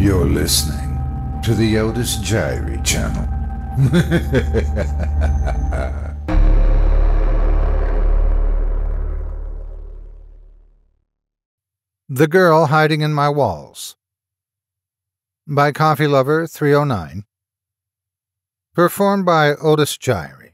You're listening to the Otis Jiry channel. The Girl Hiding in My Walls by COFFEELOVER309. Performed by Otis Jiry.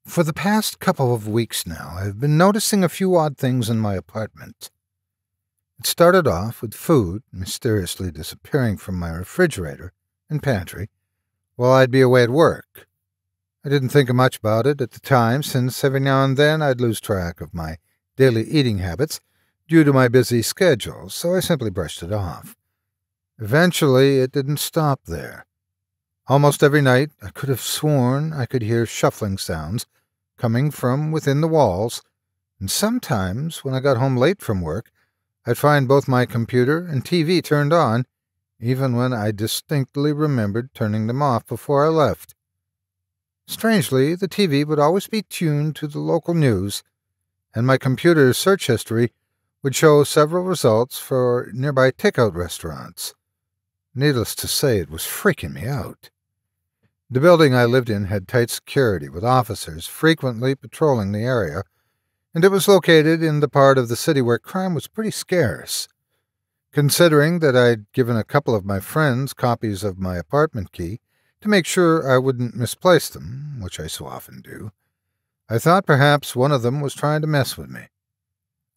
For the past couple of weeks now, I've been noticing a few odd things in my apartment. It started off with food mysteriously disappearing from my refrigerator and pantry while I'd be away at work. I didn't think much about it at the time, since every now and then I'd lose track of my daily eating habits due to my busy schedule, so I simply brushed it off. Eventually, it didn't stop there. Almost every night, I could have sworn I could hear shuffling sounds coming from within the walls, and sometimes, when I got home late from work, I'd find both my computer and TV turned on, even when I distinctly remembered turning them off before I left. Strangely, the TV would always be tuned to the local news, and my computer's search history would show several results for nearby takeout restaurants. Needless to say, it was freaking me out. The building I lived in had tight security, with officers frequently patrolling the area, and it was located in the part of the city where crime was pretty scarce. Considering that I'd given a couple of my friends copies of my apartment key to make sure I wouldn't misplace them, which I so often do, I thought perhaps one of them was trying to mess with me.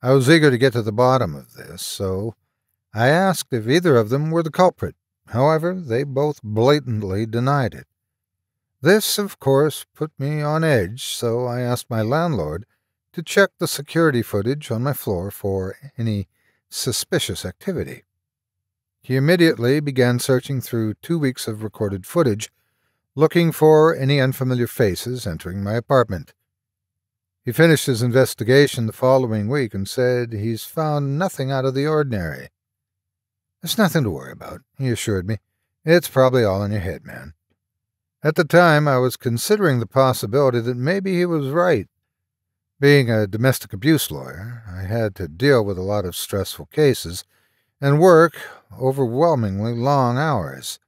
I was eager to get to the bottom of this, so I asked if either of them were the culprit. However, they both blatantly denied it. This, of course, put me on edge, so I asked my landlord to check the security footage on my floor for any suspicious activity. He immediately began searching through 2 weeks of recorded footage, looking for any unfamiliar faces entering my apartment. He finished his investigation the following week and said he's found nothing out of the ordinary. "There's nothing to worry about," he assured me. "It's probably all in your head, man." At the time, I was considering the possibility that maybe he was right. Being a domestic abuse lawyer, I had to deal with a lot of stressful cases and work overwhelmingly long hours.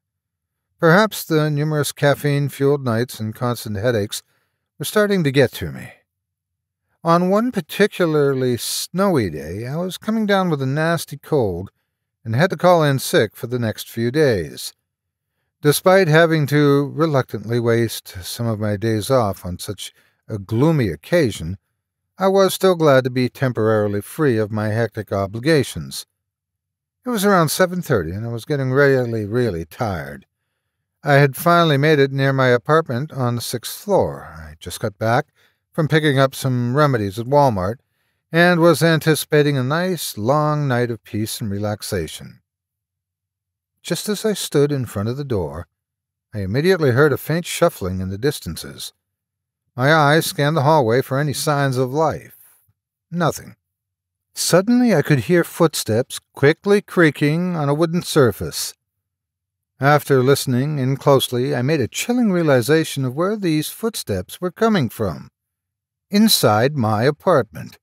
Perhaps the numerous caffeine-fueled nights and constant headaches were starting to get to me. On one particularly snowy day, I was coming down with a nasty cold and had to call in sick for the next few days. Despite having to reluctantly waste some of my days off on such a gloomy occasion, I was still glad to be temporarily free of my hectic obligations. It was around 7:30, and I was getting really tired. I had finally made it near my apartment on the 6th floor. I just got back from picking up some remedies at Walmart, and was anticipating a nice, long night of peace and relaxation. Just as I stood in front of the door, I immediately heard a faint shuffling in the distances. My eyes scanned the hallway for any signs of life. Nothing. Suddenly I could hear footsteps quickly creaking on a wooden surface. After listening in closely, I made a chilling realization of where these footsteps were coming from. Inside my apartment.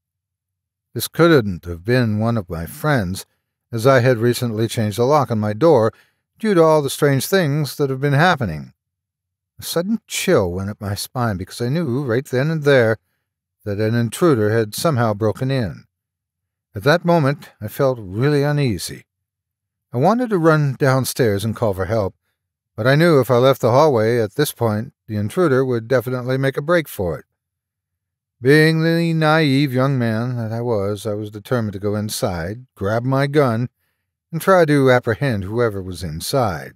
This couldn't have been one of my friends, as I had recently changed the lock on my door due to all the strange things that have been happening. A sudden chill went up my spine because I knew right then and there that an intruder had somehow broken in. At that moment, I felt really uneasy. I wanted to run downstairs and call for help, but I knew if I left the hallway at this point, the intruder would definitely make a break for it. Being the naive young man that I was determined to go inside, grab my gun, and try to apprehend whoever was inside.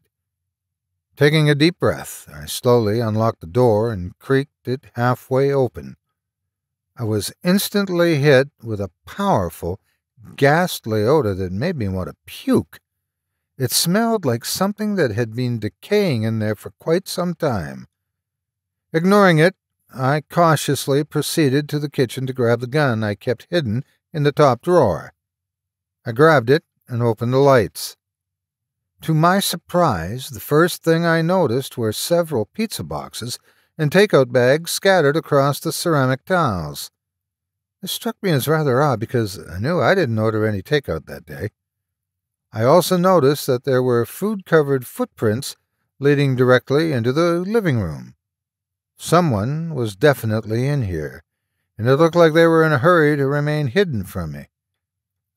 Taking a deep breath, I slowly unlocked the door and creaked it halfway open. I was instantly hit with a powerful, ghastly odor that made me want to puke. It smelled like something that had been decaying in there for quite some time. Ignoring it, I cautiously proceeded to the kitchen to grab the gun I kept hidden in the top drawer. I grabbed it and opened the lights. To my surprise, the first thing I noticed were several pizza boxes and takeout bags scattered across the ceramic tiles. This struck me as rather odd because I knew I didn't order any takeout that day. I also noticed that there were food-covered footprints leading directly into the living room. Someone was definitely in here, and it looked like they were in a hurry to remain hidden from me.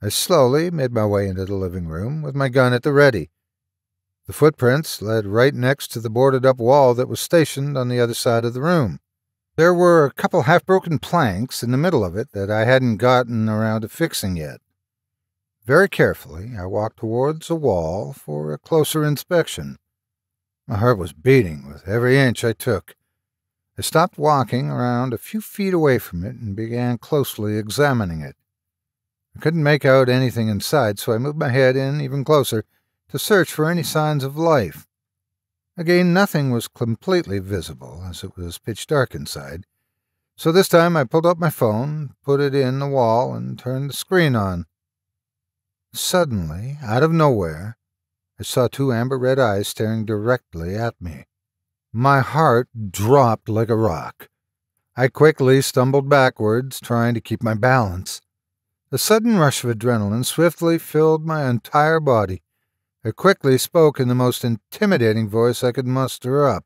I slowly made my way into the living room with my gun at the ready. The footprints led right next to the boarded-up wall that was stationed on the other side of the room. There were a couple half-broken planks in the middle of it that I hadn't gotten around to fixing yet. Very carefully, I walked towards the wall for a closer inspection. My heart was beating with every inch I took. I stopped walking around a few feet away from it and began closely examining it. I couldn't make out anything inside, so I moved my head in even closer to search for any signs of life. Again, nothing was completely visible, as it was pitch dark inside, so this time I pulled up my phone, put it in the wall, and turned the screen on. Suddenly, out of nowhere, I saw two amber-red eyes staring directly at me. My heart dropped like a rock. I quickly stumbled backwards, trying to keep my balance. A sudden rush of adrenaline swiftly filled my entire body. I quickly spoke in the most intimidating voice I could muster up.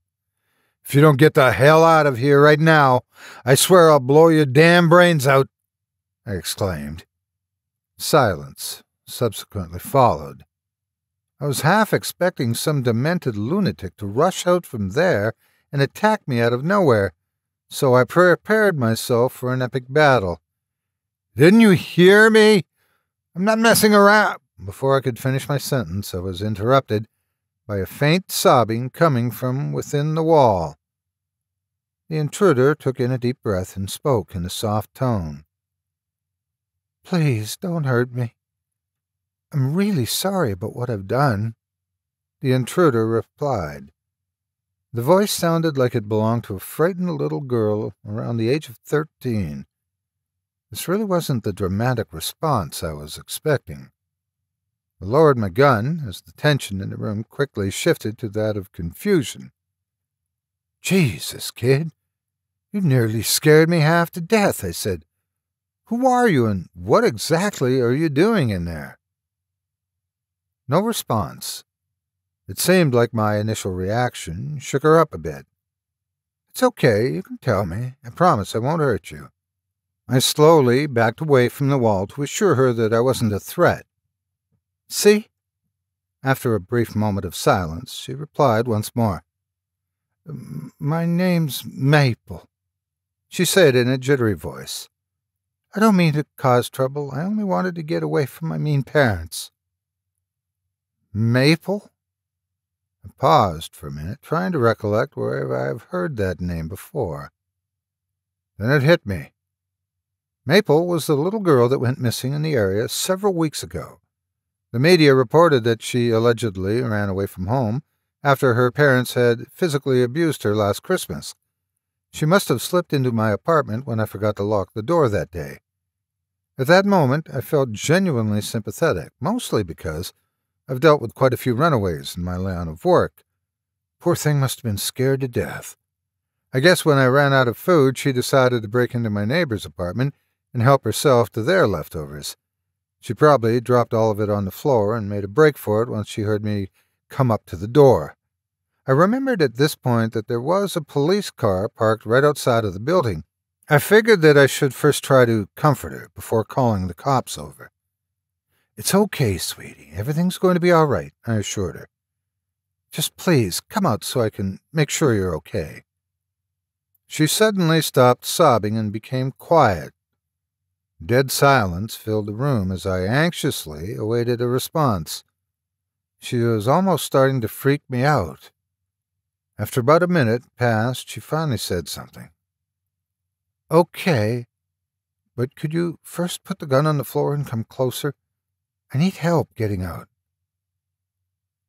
"If you don't get the hell out of here right now, I swear I'll blow your damn brains out," I exclaimed. Silence subsequently followed. I was half expecting some demented lunatic to rush out from there and attack me out of nowhere, so I prepared myself for an epic battle. "Didn't you hear me? I'm not messing around." Before I could finish my sentence, I was interrupted by a faint sobbing coming from within the wall. The intruder took in a deep breath and spoke in a soft tone. "Please don't hurt me. I'm really sorry about what I've done," the intruder replied. The voice sounded like it belonged to a frightened little girl around the age of 13. This really wasn't the dramatic response I was expecting. I lowered my gun as the tension in the room quickly shifted to that of confusion. "Jesus, kid, you nearly scared me half to death," I said. "Who are you and what exactly are you doing in there?" No response. It seemed like my initial reaction shook her up a bit. "It's okay, you can tell me. I promise I won't hurt you." I slowly backed away from the wall to assure her that I wasn't a threat. "See?" After a brief moment of silence, she replied once more. "My name's Maple," she said in a jittery voice. "I don't mean to cause trouble. I only wanted to get away from my mean parents." "Maple?" I paused for a minute, trying to recollect where I've heard that name before. Then it hit me. Maple was the little girl that went missing in the area several weeks ago. The media reported that she allegedly ran away from home after her parents had physically abused her last Christmas. She must have slipped into my apartment when I forgot to lock the door that day. At that moment, I felt genuinely sympathetic, mostly because I've dealt with quite a few runaways in my line of work. Poor thing must have been scared to death. I guess when I ran out of food, she decided to break into my neighbor's apartment and help herself to their leftovers. She probably dropped all of it on the floor and made a break for it once she heard me come up to the door. I remembered at this point that there was a police car parked right outside of the building. I figured that I should first try to comfort her before calling the cops over. "It's okay, sweetie. Everything's going to be all right," I assured her. "Just please come out so I can make sure you're okay." She suddenly stopped sobbing and became quiet. Dead silence filled the room as I anxiously awaited a response. She was almost starting to freak me out. After about a minute passed, she finally said something. "Okay, but could you first put the gun on the floor and come closer? I need help getting out."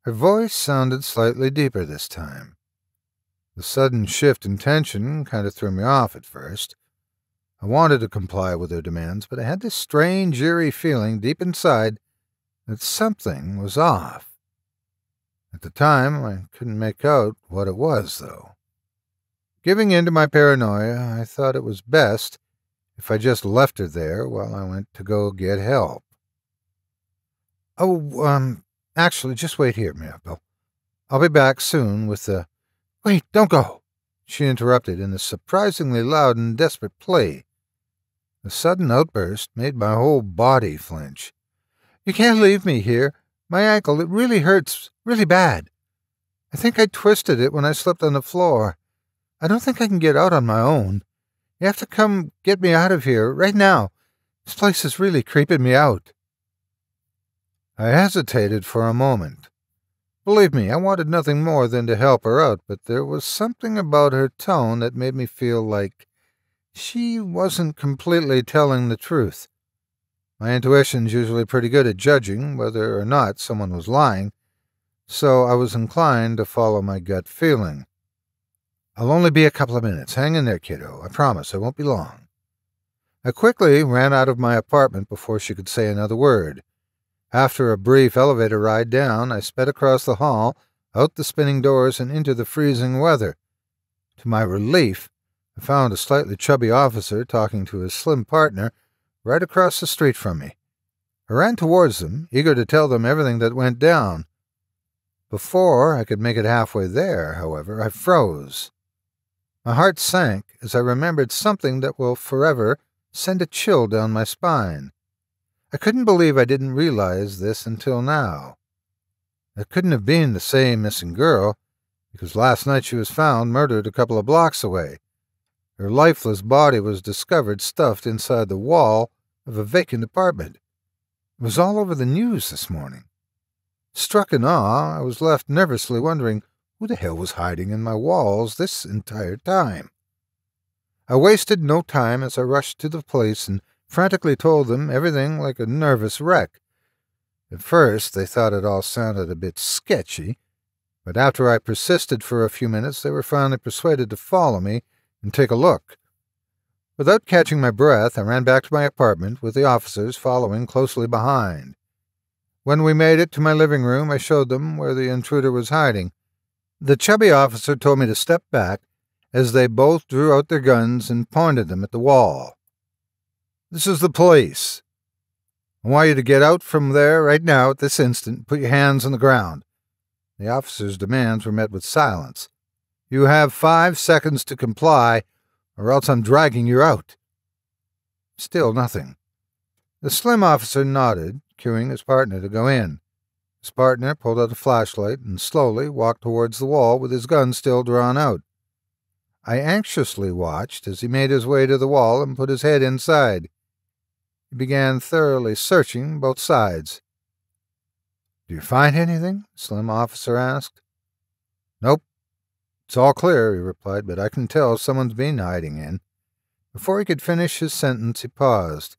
Her voice sounded slightly deeper this time. The sudden shift in tension kind of threw me off at first. I wanted to comply with her demands, but I had this strange, eerie feeling deep inside that something was off. At the time, I couldn't make out what it was, though. Giving in to my paranoia, I thought it was best if I just left her there while I went to go get help. "Oh, Actually, just wait here, Mirabelle. I'll be back soon with the—" "Wait, don't go," she interrupted in a surprisingly loud and desperate plea. The sudden outburst made my whole body flinch. "You can't leave me here. My ankle, it really hurts, really bad. I think I twisted it when I slipped on the floor. I don't think I can get out on my own. You have to come get me out of here, right now. This place is really creeping me out." I hesitated for a moment. Believe me, I wanted nothing more than to help her out, but there was something about her tone that made me feel like she wasn't completely telling the truth. My intuition's usually pretty good at judging whether or not someone was lying, so I was inclined to follow my gut feeling. "I'll only be a couple of minutes. Hang in there, kiddo. I promise I won't be long." I quickly ran out of my apartment before she could say another word. After a brief elevator ride down, I sped across the hall, out the spinning doors, and into the freezing weather. To my relief, I found a slightly chubby officer talking to his slim partner right across the street from me. I ran towards them, eager to tell them everything that went down. Before I could make it halfway there, however, I froze. My heart sank as I remembered something that will forever send a chill down my spine. I couldn't believe I didn't realize this until now. It couldn't have been the same missing girl, because last night she was found murdered a couple of blocks away. Her lifeless body was discovered stuffed inside the wall of a vacant apartment. It was all over the news this morning. Struck in awe, I was left nervously wondering who the hell was hiding in my walls this entire time. I wasted no time as I rushed to the place and frantically told them everything like a nervous wreck. At first, they thought it all sounded a bit sketchy, but after I persisted for a few minutes, they were finally persuaded to follow me and take a look. Without catching my breath, I ran back to my apartment, with the officers following closely behind. When we made it to my living room, I showed them where the intruder was hiding. The chubby officer told me to step back as they both drew out their guns and pointed them at the wall. "This is the police. I want you to get out from there right now at this instant and put your hands on the ground." The officer's demands were met with silence. "You have 5 seconds to comply, or else I'm dragging you out." Still nothing. The slim officer nodded, cueing his partner to go in. His partner pulled out a flashlight and slowly walked towards the wall with his gun still drawn out. I anxiously watched as he made his way to the wall and put his head inside. He began thoroughly searching both sides. "Do you find anything?" the slim officer asked. "Nope. It's all clear," he replied, "but I can tell someone's been hiding in." Before he could finish his sentence, he paused.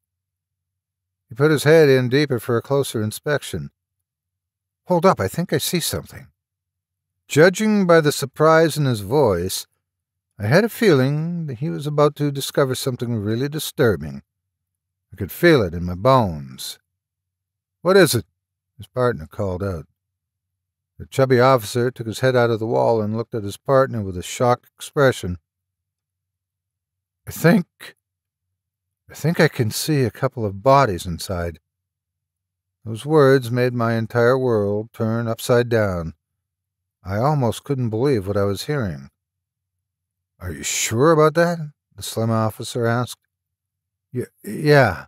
He put his head in deeper for a closer inspection. "Hold up, I think I see something." Judging by the surprise in his voice, I had a feeling that he was about to discover something really disturbing. I could feel it in my bones. "What is it?" his partner called out. The chubby officer took his head out of the wall and looked at his partner with a shocked expression. I think I can see a couple of bodies inside." Those words made my entire world turn upside down. I almost couldn't believe what I was hearing. "Are you sure about that?" the slim officer asked. Yeah,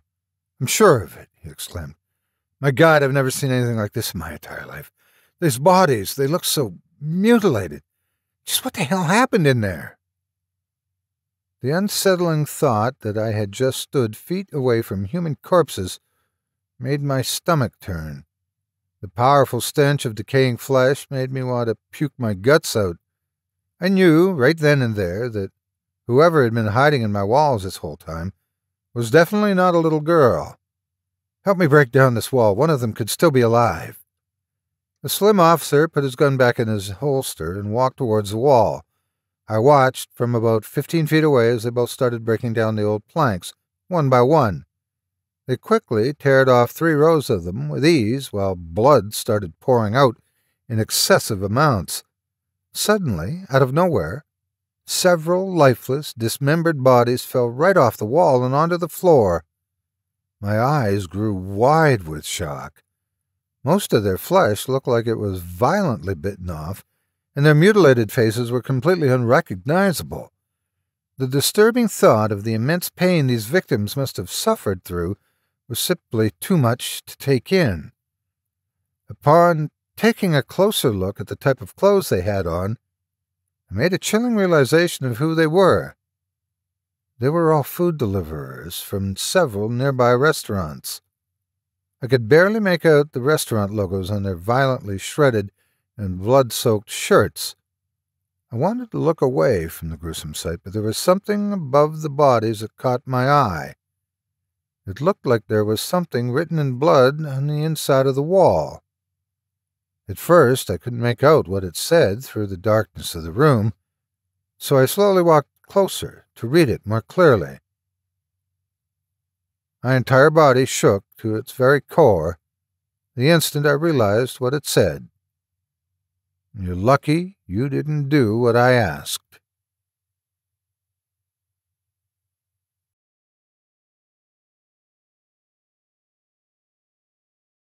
I'm sure of it," he exclaimed. "My God, I've never seen anything like this in my entire life. These bodies, they look so mutilated. Just what the hell happened in there?" The unsettling thought that I had just stood feet away from human corpses made my stomach turn. The powerful stench of decaying flesh made me want to puke my guts out. I knew, right then and there, that whoever had been hiding in my walls this whole time was definitely not a little girl. "Help me break down this wall. One of them could still be alive." The slim officer put his gun back in his holster and walked towards the wall. I watched from about 15 feet away as they both started breaking down the old planks, one by one. They quickly teared off 3 rows of them with ease, while blood started pouring out in excessive amounts. Suddenly, out of nowhere, several lifeless, dismembered bodies fell right off the wall and onto the floor. My eyes grew wide with shock. Most of their flesh looked like it was violently bitten off, and their mutilated faces were completely unrecognizable. The disturbing thought of the immense pain these victims must have suffered through was simply too much to take in. Upon taking a closer look at the type of clothes they had on, I made a chilling realization of who they were. They were all food deliverers from several nearby restaurants. I could barely make out the restaurant logos on their violently shredded and blood-soaked shirts. I wanted to look away from the gruesome sight, but there was something above the bodies that caught my eye. It looked like there was something written in blood on the inside of the wall. At first, I couldn't make out what it said through the darkness of the room, so I slowly walked closer to read it more clearly. My entire body shook to its very core the instant I realized what it said. "You're lucky you didn't do what I asked."